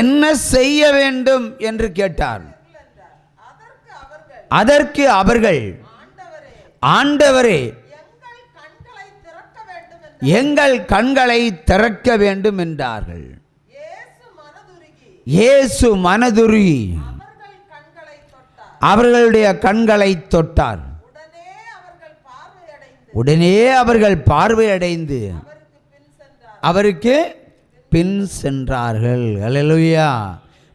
என்ன செய்ய வேண்டும் என்று கேட்டார். அதற்கு அவர்கள், ஆண்டவரே, எங்கள் கண்களை திறக்க வேண்டும் என்றார்கள். இயேசு மனதுருகி அவர்களுடைய கண்களை தொட்டார். உடனே அவர்கள் பார்வையடைந்து அவருக்கு பின் சென்றார்கள். அல்லேலூயா.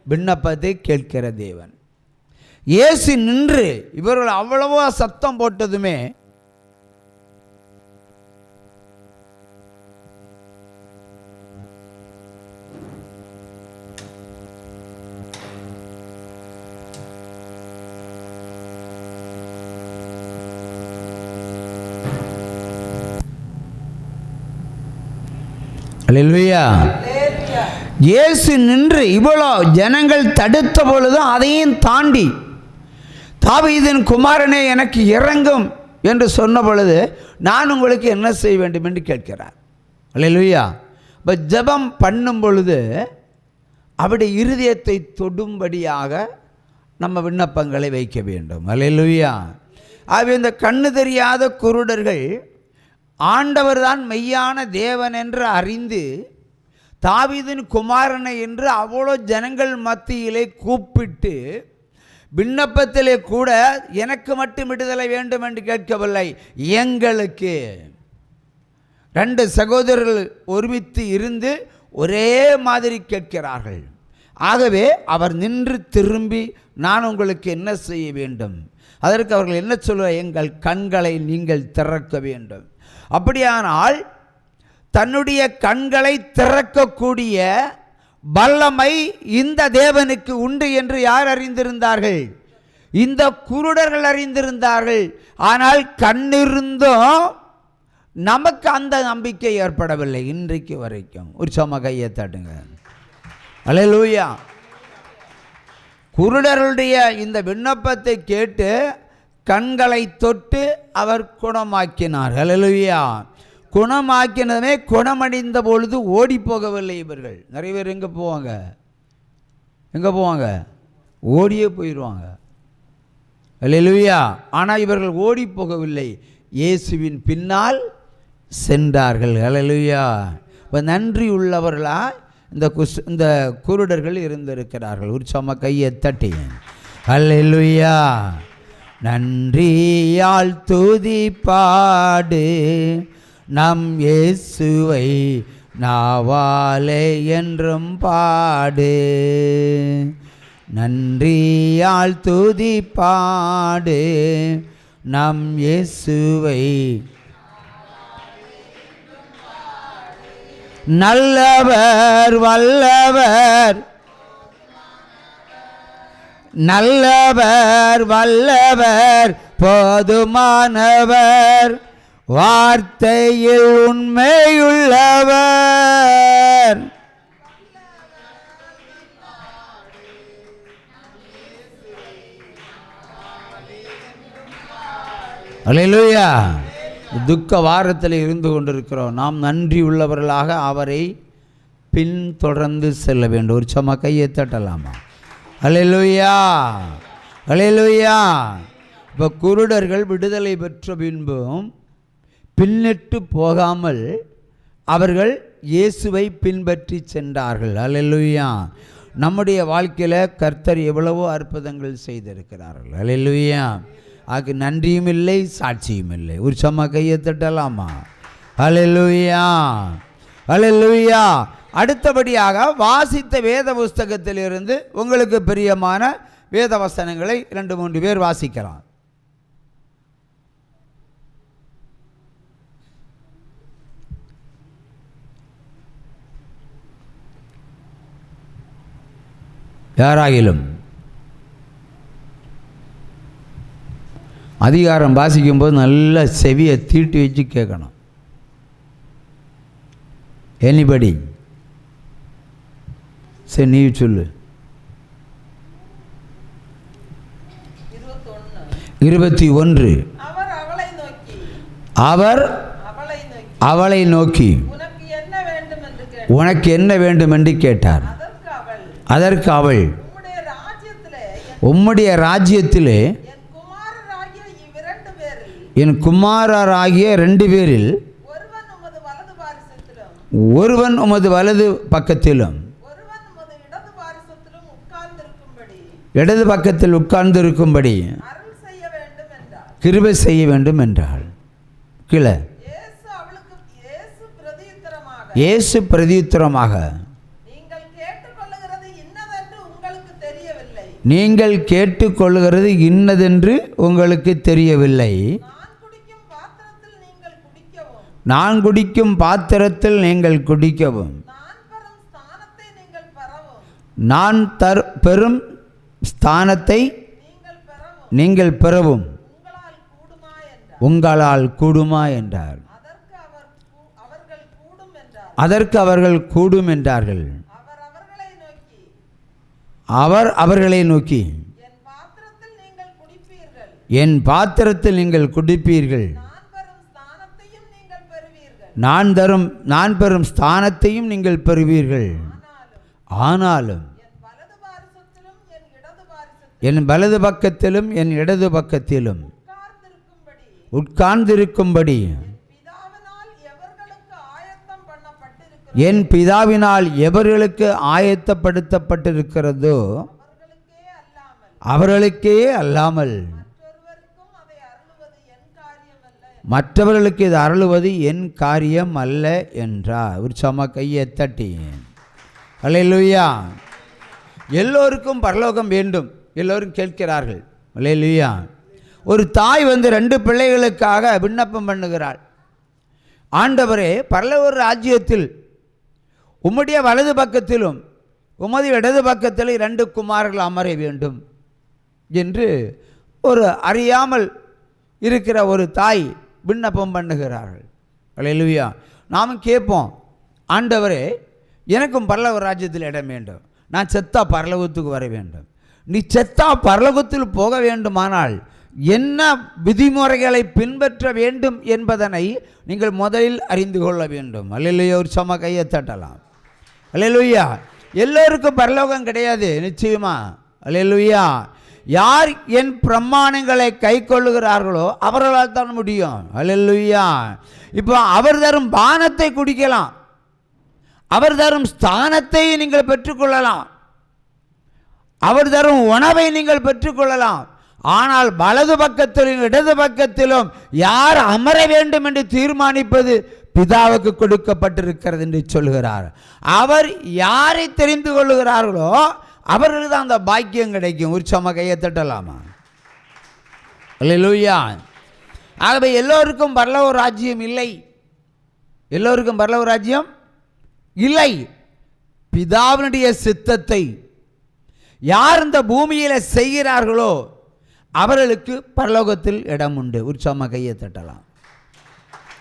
விண்ணப்பத்தை கேட்கிற தேவன். இயேசு நின்று, இவர்கள் அவ்வளவோ சத்தம் போட்டதுமே அல்லேலூயா. இயேசு நின்று இவ்வளோ ஜனங்கள் தடுத்த பொழுதும் அதையும் தாண்டி, தாவீதின் குமாரனே எனக்கு இறங்கும் என்று சொன்ன பொழுது, நான் உங்களுக்கு என்ன செய்ய வேண்டும் என்று கேட்கிறார். அல்லேலூயா. இப்போ ஜெபம் பண்ணும் பொழுது அவருடைய இருதயத்தை தொடும்படியாக நம்ம விண்ணப்பங்களை வைக்க வேண்டும். அல்லேலூயா. ஆகவே இந்த கண்ணு தெரியாத குருடர்கள் ஆண்டவர் தான் மெய்யான தேவன் என்று அறிந்து, தாவீதின் குமாரனை என்று அவ்வளோ ஜனங்கள் மத்தியிலே கூப்பிட்டு, விண்ணப்பத்திலே கூட எனக்கு மட்டும் விடுதலை வேண்டும் என்று கேட்கவில்லை, எங்களுக்கு. 2 சகோதரர்கள் ஒருமித்து இருந்து ஒரே மாதிரி கேட்கிறார்கள். ஆகவே அவர் நின்று திரும்பி, நான் உங்களுக்கு என்ன செய்ய வேண்டும்? அதற்கு அவர்கள் என்ன சொல்வார்? எங்கள் கண்களை நீங்கள் திறக்க வேண்டும். அப்படியானால் தன்னுடைய கண்களை திறக்கக்கூடிய வல்லமை இந்த தேவனுக்கு உண்டு என்று யார் அறிந்திருந்தார்கள்? இந்த குருடர்கள் அறிந்திருந்தார்கள். ஆனால் கண்ணிருந்தும் நமக்கு அந்த நம்பிக்கை ஏற்படவில்லை இன்றைக்கு வரைக்கும். ஒரு சம கையை தட்டுங்க. அல்லேலூயா. குருடர்களுடைய இந்த விண்ணப்பத்தை கேட்டு கண்களை தொட்டு அவர் குணமாக்கினார். அல்லேலூயா. குணமாக்கினதுமே குணமடைந்த பொழுது ஓடி போகவில்லை இவர்கள். நிறைய பேர் எங்கே போவாங்க? ஓடியே போயிடுவாங்க. அல்லேலூயா. ஆனால் இவர்கள் ஓடி போகவில்லை, இயேசுவின் பின்னால் சென்றார்கள். அல்லேலூயா. இப்போ நன்றி உள்ளவர்களா இந்த குருடர்கள் இருந்திருக்கிறார்கள். ஒரு சம கையை தட்டி அல்லேலூயா. நன்றியால் துதி பாடு நம் இயேசுவை நாவாலே என்றும் பாடு. நன்றியால் துதி பாடு நம் இயேசுவை. நல்லவர் வல்லவர், நல்லவர் வல்லவர் போதுமானவர், வார்த்தையில் உண்மையுள்ளவர். அல்லேலூயா. துக்க வாரத்தில் இருந்து கொண்டிருக்கிறோம். நாம் நன்றி உள்ளவர்களாக அவரை பின்தொடர்ந்து செல்ல வேண்டும். ஒரு சம கையை தட்டலாமா? அல்லேலூயா. அல்லேலூயா. இப்போ குருடர்கள் விடுதலை பெற்ற பின்பும் பின்னிட்டு போகாமல் அவர்கள் இயேசுவை பின்பற்றி சென்றார்கள். அல்லேலூயா. நம்முடைய வாழ்க்கையில் கர்த்தர் எவ்வளவோ அற்புதங்கள் செய்திருக்கிறார்கள். அல்லேலூயா. அதுக்கு நன்றியும் இல்லை, சாட்சியும் இல்லை. ஒரு சம கையை தட்டலாமா? அல்லேலூயா. அல்லேலூயா. அடுத்தபடியாக வாசித்த வேத புஸ்தகத்திலிருந்து உங்களுக்கு பிரியமான வேத வசனங்களை 2-3 பேர் வாசிக்கலாம். யாராகிலும் அதிகாரம் வாசிக்கும்போது நல்ல செவியை தீட்டி வச்சு கேட்கணும். எனிபடி? சரி, நீ சொல்லு. 21. அவர் அவளை நோக்கி உனக்கு என்ன வேண்டும் என்று கேட்டார். அதற்கு அவள், உம்முடைய ராஜ்யத்திலே என் குமாரராகிய 2 பேரில் ஒருவன் உமது வலது பக்கத்திலும் இடது பக்கத்தில் உட்கார்ந்திருக்கும்படி கிருபை செய்ய வேண்டும் என்றாள். கீழே இயேசு பிரதியுத்தரமாக, நீங்கள் கேட்டுக்கொள்கிறது இன்னதென்று உங்களுக்கு தெரியவில்லை. நான் குடிக்கும் பாத்திரத்தில் நீங்கள் குடிக்கவும், நான் பெறும் ஸ்தானத்தை நீங்கள் பெறவும் உங்களால் கூடுமா என்றார். அதற்கு அவர்கள் கூடும் என்றார்கள். அவர் அவர்களை நோக்கி, என் பாத்திரத்தில் நீங்கள் குடிப்பீர்கள், நான் பெறும் ஸ்தானத்தையும் நீங்கள் பெறுவீர்கள். ஆனாலும் என் வலது பக்கத்திலும் என் இடது பக்கத்திலும் உட்கார்ந்திருக்கும்படி என் பிதாவினால் எவர்களுக்கு ஆயத்தப்படுத்தப்பட்டிருக்கிறதோ அவர்களுக்கே அல்லாமல் மற்றவர்களுக்கு இது அருளுவது என் காரியம் அல்ல என்றார். உற்சாகமா கையை தட்டி அல்லேலூயா. எல்லோருக்கும் பரலோகம் வேண்டும், எல்லோரும் கேட்கிறார்கள். அல்லேலூயா. ஒரு தாய் 2 பிள்ளைகளுக்காக விண்ணப்பம் பண்ணுகிறாள். ஆண்டவரே, பரலோக ராஜ்யத்தில் உம்முடைய வலது பக்கத்திலும் உமது இடது பக்கத்தில் 2 குமாரர்கள் அமர வேண்டும் என்று ஒரு அறியாமல் இருக்கிற ஒரு தாய் விண்ணப்பம் பண்ணுகிறார்கள். அல்லேலூயா. நாமும் கேட்போம், ஆண்டவரே எனக்கும் பரலோக ராஜ்யத்தில் இடம் வேண்டும், நான் செத்தா பரலோகத்துக்கு வர வேண்டும். நீ செத்தா பரலோகத்தில் போக வேண்டுமானால் என்ன விதிமுறைகளை பின்பற்ற வேண்டும் என்பதனை நீங்கள் முதலில் அறிந்து கொள்ள வேண்டும். அல்லேலூயா. ஒரு சம கையை தட்டலாம். அல்லேலூயா. எல்லோருக்கும் பரலோகம் கிடையாது நிச்சயமா. அல்லேலூயா. யார் என் பிரமாணங்களை கை கொள்ளுகிறார்களோ அவர்களால் தான் முடியும். அல்லேலூயா. இப்போ அவர் தரும் பானத்தை குடிக்கலாம், அவர் தரும் ஸ்தானத்தை நீங்கள் பெற்றுக்கொள்ளலாம், அவர் தரும் உணவை நீங்கள் பெற்றுக்கொள்ளலாம். ஆனால் வலது பக்கத்திலும் இடது பக்கத்திலும் யார் அமர வேண்டும் என்று தீர்மானிப்பது பிதாவுக்கு கொடுக்கப்பட்டிருக்கிறது என்று சொல்கிறார். அவர் யாரை தெரிந்து கொள்ளுகிறார்களோ அவர்களுக்கு தான் அந்த பாக்கியம் கிடைக்கும். உற்சாகமாக கையை தட்டலாமா? அல்லேலூயா. ஆகவே எல்லோருக்கும் பரலோக ராஜ்யம் இல்லை, எல்லோருக்கும் பரலோக ராஜ்யம் இல்லை. பிதாவினுடைய சித்தத்தை யார் இந்த பூமியில் செய்கிறார்களோ அவர்களுக்கு பரலோகத்தில் இடம் உண்டு. உற்சாகமாக கையை தட்டலாம்.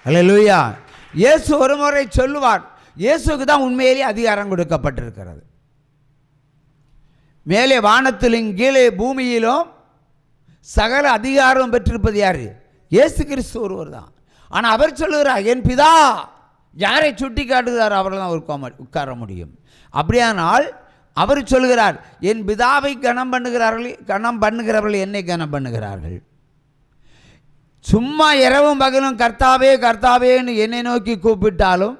அல்லேலூயா. இயேசு ஒரு முறை சொல்லுவார், இயேசுக்கு தான் உண்மையிலே அதிகாரம் கொடுக்கப்பட்டிருக்கிறது. மேலே வானத்திலும் கீழே பூமியிலும் சகல அதிகாரம் பெற்றிருப்பது யார்? இயேசு கிறிஸ்து ஒருவர் தான். ஆனால் அவர் சொல்லுகிறார், என் பிதா யாரை சுட்டி காட்டுகிறார் அவர்கள் தான் உட்கார முடியும். அப்படியானால் அவர் சொல்கிறார், என் பிதாவை கனம் பண்ணுகிறவர்கள் என்னை கனம் பண்ணுகிறார்கள். சும்மா இரவும் பகலும் கர்த்தாவே கர்த்தாவேன்னு என்னை நோக்கி கூப்பிட்டாலும்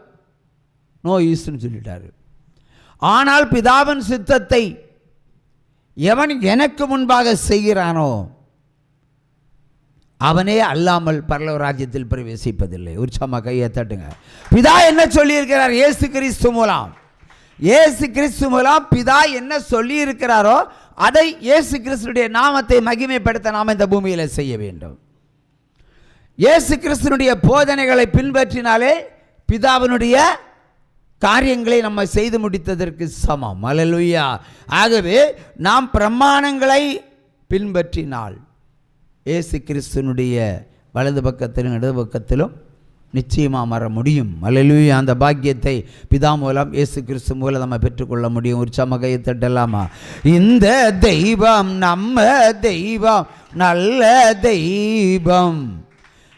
நோ யூஸ்ன்னு சொல்லிட்டாரு. ஆனால் பிதாவின் சித்தத்தை எவன் எனக்கு முன்பாக செய்கிறானோ அவனே அல்லாமல் பரலோக ராஜ்யத்தில் பிரவேசிப்பதில்லை. உற்சாகமாக கையை தட்டுங்க. பிதா என்ன சொல்லியிருக்கிறார்? இயேசு கிறிஸ்து மூலம், இயேசு கிறிஸ்து மூலம் பிதா என்ன சொல்லி இருக்கிறாரோ அதை இயேசு கிறிஸ்துடைய நாமத்தை மகிமைப்படுத்த நாம் இந்த பூமியில் செய்ய வேண்டும். இயேசு கிறிஸ்துனுடைய போதனைகளை பின்பற்றினாலே பிதாவினுடைய காரியங்களை நம்ம செய்து முடித்ததற்கு சமம். அல்லேலூயா. ஆகவே நாம் பிரமாணங்களை பின்பற்றினால் இயேசு கிறிஸ்துனுடைய வலது பக்கத்திலும் இடது பக்கத்திலும் நிச்சயமாக வர முடியும். அல்லேலூயா. அந்த பாக்கியத்தை பிதா மூலம் இயேசு கிறிஸ்து மூலம் நம்ம பெற்றுக்கொள்ள முடியும். ஒரு சமகையை தட்டலாமா? இந்த தெய்வம் நம்ம தெய்வம், நல்ல தெய்வம்,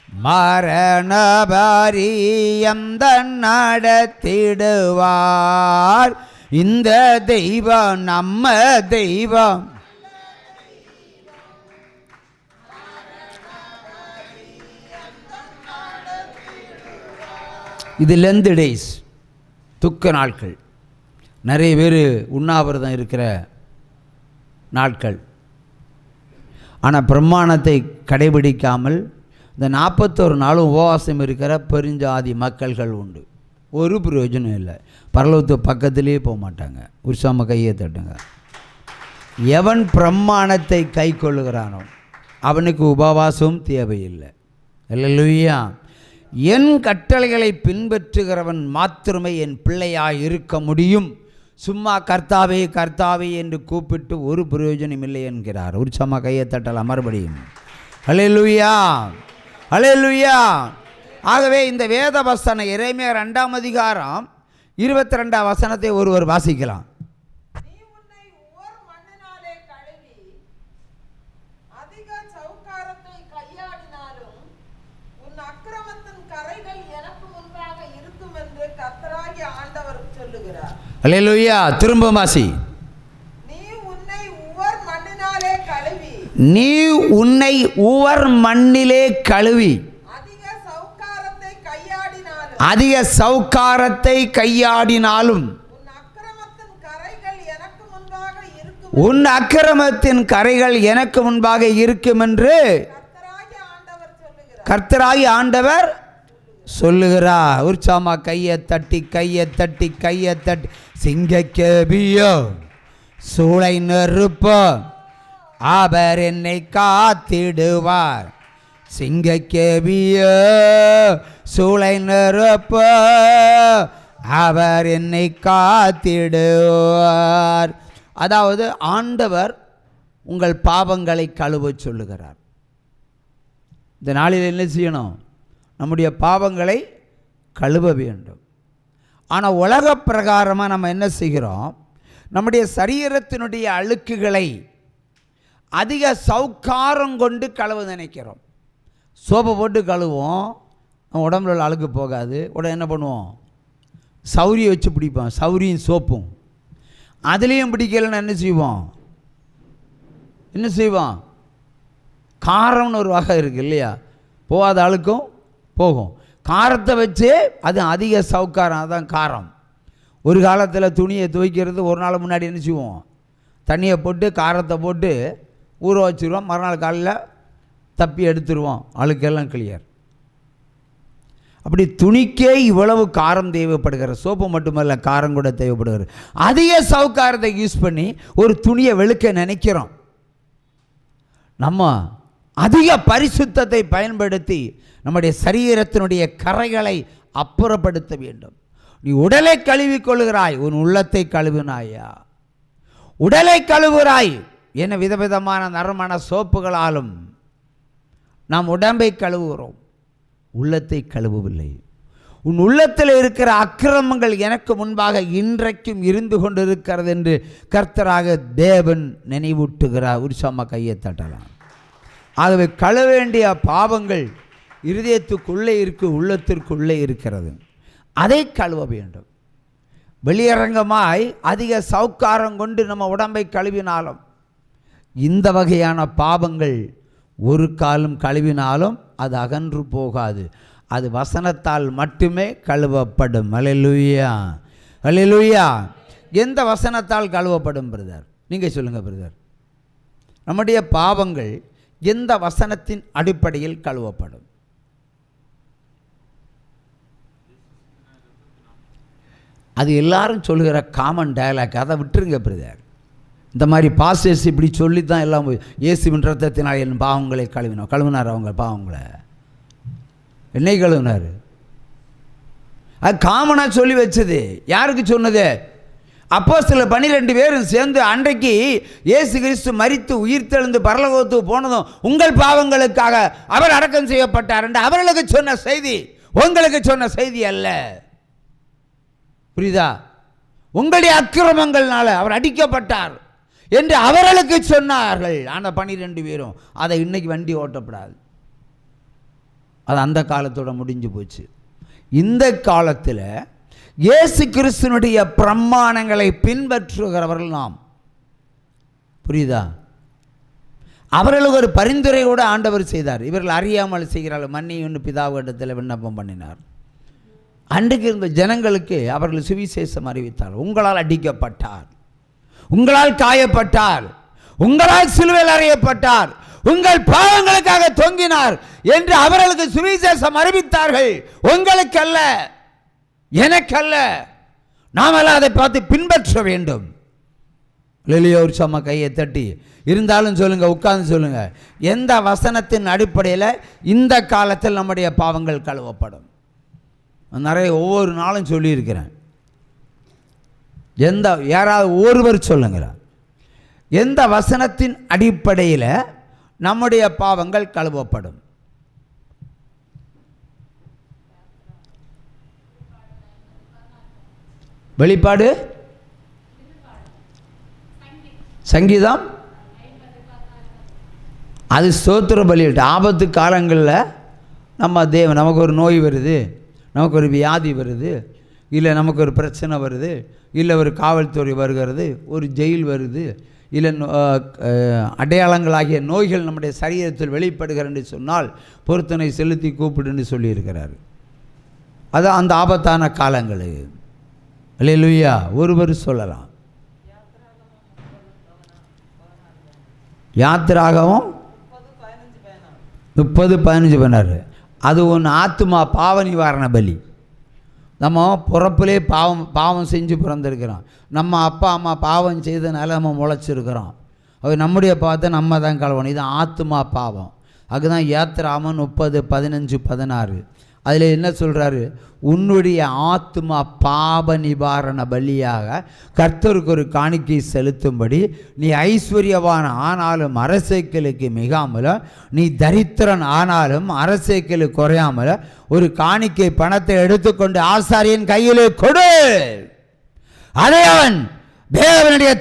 மரண பரியந்த நடத்திடுவார். இந்த தெய்வம் நம்ம தெய்வம். இது லெந்து டேஸ், துக்க நாட்கள். நிறைய பேர் உண்ணாவிரதம் இருக்கிற நாட்கள். ஆனால் பிரமாணத்தை கடைபிடிக்காமல் இந்த 41 நாளும் உபவாசம் இருக்கிற பெருஞ்சாதி மக்கள்கள் உண்டு. ஒரு பிரயோஜனம் இல்லை. பரலோகத்து பக்கத்திலே போக மாட்டாங்க. உற்சாம கையை தட்டுங்க. எவன் பிரமாணத்தை கை கொள்ளுகிறானோ அவனுக்கு உபவாசமும் தேவையில்லை. அல்லேலூயா. என் கட்டளைகளை பின்பற்றுகிறவன் மாத்திரமே என் பிள்ளையாய் இருக்க முடியும். சும்மா கர்த்தாவே கர்த்தாவே என்று கூப்பிட்டு ஒரு பிரயோஜனம் இல்லை என்கிறார். உற்சாம கையை தட்டலாம் மறுபடியும். அல்லேலூயா, அல்லேலூயா. ஆகவே இந்த வேத வசனம் எரேமியா 2ஆம் அதிகாரம் 22ஆம் வசனத்தை ஒருவர் வாசிக்கலாம். அல்லேலூயா. திரும்ப வாசி. நீ உன்னை உவர் மண்ணிலே கழுவி அதிக சவுக்காரத்தை கையாடினாலும் உன் அக்கிரமத்தின் கரைகள் எனக்கு முன்பாக இருக்கும் என்று கர்த்தராகி ஆண்டவர் சொல்லுகிறார். உற்சாமா கையை தட்டி கையை தட்டி கையை தட்டி. சிங்கக்கேபியோ சூளை நெருப்போ அவர் என்னை காத்திடுவார். சிங்கக்கேபியோ சூளை நெருப்போ அவர் என்னை காத்திடுவார். அதாவது ஆண்டவர் உங்கள் பாவங்களை கழுவ சொல்லுகிறார். இந்த நாளில் என்ன செய்யணும்? நம்முடைய பாவங்களை கழுவ வேண்டும். ஆனால் உலக பிரகாரமாக நம்ம என்ன செய்கிறோம்? நம்முடைய சரீரத்தினுடைய அழுக்குகளை அதிக சவுக்காரம் கொண்டு கழுவ நினைக்கிறோம். சோப்பை போட்டு கழுவோம், நம்ம உடம்புல உள்ள அழுக்கு போகாது. உடனே என்ன பண்ணுவோம்? சௌரியை வச்சு பிடிப்போம். சௌரியும் சோப்பும். அதுலேயும் பிடிக்கலைன்னு என்ன செய்வோம்? காரம்னு ஒரு வகை இருக்குது இல்லையா? போகாத அழுக்கும் போகும். காரத்தை வச்சு அது அதிக சவுக்காரம், அதுதான் காரம். ஒரு காலத்தில் துணியை துவைக்கிறது ஒரு நாள் முன்னாடி என்ன செய்வோம்? தண்ணியை போட்டு காரத்தை போட்டு ஊற வச்சுருவோம். மறுநாள் காலையில் தப்பி எடுத்துருவோம், அழுக்கெல்லாம் கிளியர். அப்படி துணிக்கே இவ்வளவு காரம் தேவைப்படுகிற, சோப்பு மட்டுமல்ல காரம் கூட தேவைப்படுகிறது. அதிக சவுக்காரத்தை யூஸ் பண்ணி ஒரு துணியை வெளுக்க நினைக்கிறோம். நம்ம அதிக பரிசுத்தத்தை பயன்படுத்தி நம்முடைய சரீரத்தினுடைய கரைகளை அப்புறப்படுத்த வேண்டும். நீ உடலை கழுவிக்கொள்கிறாய், உன் உள்ளத்தை கழுவினாயா? உடலை கழுவுகிறாய் என விதவிதமான நறுமண சோப்புகளாலும் நாம் உடம்பை கழுவுகிறோம், உள்ளத்தை கழுவவில்லை. உன் உள்ளத்தில் இருக்கிற அக்கிரமங்கள் எனக்கு முன்பாக இன்றைக்கும் இருந்து கொண்டிருக்கிறது என்று கர்த்தராக தேவன் நினைவூட்டுகிறார். உற்சாம கையை தட்டலாம். ஆகவே கழுவ வேண்டிய பாவங்கள் இருதயத்துக்குள்ளே உள்ளத்திற்குள்ளே இருக்கிறது. அதை கழுவ வேண்டும். வெளியரங்கமாய் அதிக சவுக்காரம் கொண்டு நம்ம உடம்பை கழுவினாலும் இந்த வகையான பாவங்கள் ஒரு காலம் கழுவினாலும் அது அகன்று போகாது. அது வசனத்தால் மட்டுமே கழுவப்படும். அல்லேலூயா, அல்லேலூயா. எந்த வசனத்தால் கழுவப்படும் பிரதர்? நீங்கள் சொல்லுங்கள் பிரதர். நம்முடைய பாவங்கள் எந்த வசனத்தின் அடிப்படையில் கழுவப்படும்? அது எல்லாரும் சொல்லுகிற காமன் டயலாக். அதை விட்டுருங்க பிரதர். இந்த மாதிரி பாஸ்டர்ஸ் இப்படி சொல்லி தான் எல்லாம் இயேசுவின் ரத்தத்தினால் என் பாவங்களை கழுவினார். அவங்க பாவங்களை என்னை கழுவினார். அது காமனாக சொல்லி வச்சது. யாருக்கு சொன்னது? அப்போஸ்தலர் 12 பேரும் சேர்ந்து அன்றைக்கு இயேசு கிறிஸ்து மரித்து உயிர்த்தெழுந்து பரலோகத்துக்கு போனதும் உங்கள் பாவங்களுக்காக அவர் அடக்கம் செய்யப்பட்டார் என்று அவர்களுக்கு சொன்ன செய்தி, உங்களுக்கு சொன்ன செய்தி அல்ல. புரியுதா? உங்களுடைய அக்கிரமங்கள்னால அவர் அடிக்கப்பட்டார் என்று அவர்களுக்கு சொன்னார்கள். ஆனால் 12 பேரும் அதை இன்னைக்கு வண்டி ஓட்டப்படாது. அது அந்த காலத்தோட முடிஞ்சு போச்சு. இந்த காலத்தில் இயேசு கிறிஸ்துனுடைய பிரமாணங்களை பின்பற்றுகிறவர்கள் நாம். புரியுதா? அவர்களுக்கு ஒரு பரிந்துரை கூட ஆண்டவர் செய்தார். இவர்கள் அறியாமல் செய்கிறார்கள், மன்னியும் பிதாவிடத்தில் விண்ணப்பம் பண்ணினார். அன்றைக்கு இருந்த ஜனங்களுக்கு அவர்கள் சுவிசேஷம் அறிவித்தார். உங்களால் அடிக்கப்பட்டார், உங்களால் காயப்பட்டார், உங்களால் சிலுவையில் அறையப்பட்டார், உங்கள் பாவங்களுக்காக தொங்கினார் என்று அவர்களுக்கு சுவிசேஷம் அறிவித்தார்கள். உங்களுக்கு அல்ல, எனக்கல்ல, நாமெல்லாம் அதை பார்த்து பின்பற்ற வேண்டும். ஒரு சம கையை தட்டி இருந்தாலும் சொல்லுங்க, உட்கார்ந்து சொல்லுங்க, எந்த வசனத்தின் அடிப்படையில் இந்த காலத்தில் நம்முடைய பாவங்கள் கழுவப்படும்? நிறைய ஒவ்வொரு நாளும் சொல்லியிருக்கிறேன். யாராவது ஒருவர் சொல்லுங்க, எந்த வசனத்தின் அடிப்படையில் நம்முடைய பாவங்கள் கழுவப்படும்? வெளிப்பாடு, சங்கீதம், அது ஸ்தோத்திர பலியிட்டு. ஆபத்து காலங்களில் நமக்கு ஒரு நோய் வருது, நமக்கு ஒரு வியாதி வருது, இல்லை நமக்கு ஒரு பிரச்சனை வருது, இல்லை ஒரு காவல்துறை வருகிறது, ஒரு ஜெயில் வருது, இல்லை அடையாளங்களாகிய நோய்கள் நம்முடைய சரீரத்தில் வெளிப்படுகிறது சொன்னால் பொருத்தனை செலுத்தி கூப்பிடுன்னு சொல்லியிருக்கிறார். அதான் அந்த ஆபத்தான காலங்கள். அல்லேலூயா. ஒருவர் சொல்லலாம். யாத்திராகவும் 30-15 அது ஒன்று ஆத்துமா பாவ நிவாரண பலி. நம்ம பிறப்பிலே பாவம் செஞ்சு பிறந்திருக்கிறோம். நம்ம அப்பா அம்மா பாவம் செய்தனால நம்ம முளைச்சிருக்கிறோம். அது நம்முடைய பாவத்தை நம்ம தான் கழுவணும். இது ஆத்துமா பாவம். அதுதான் யாத்திராமம் 30-15-16. அதில் என்ன சொல்கிறாரு? உன்னுடைய ஆத்துமா பாவ நிவாரண பலியாக கர்த்தருக்கு ஒரு காணிக்கை செலுத்தும்படி நீ ஐஸ்வர்யவான் ஆனாலும் அரசேக்கலுக்கு மிகாமலும், நீ தரித்திரன் ஆனாலும் அரசேக்கலுக்கு குறையாமல ஒரு காணிக்கை பணத்தை எடுத்துக்கொண்டு ஆசாரியன் கையிலே கொடு. அதை அவன் தேவனுடைய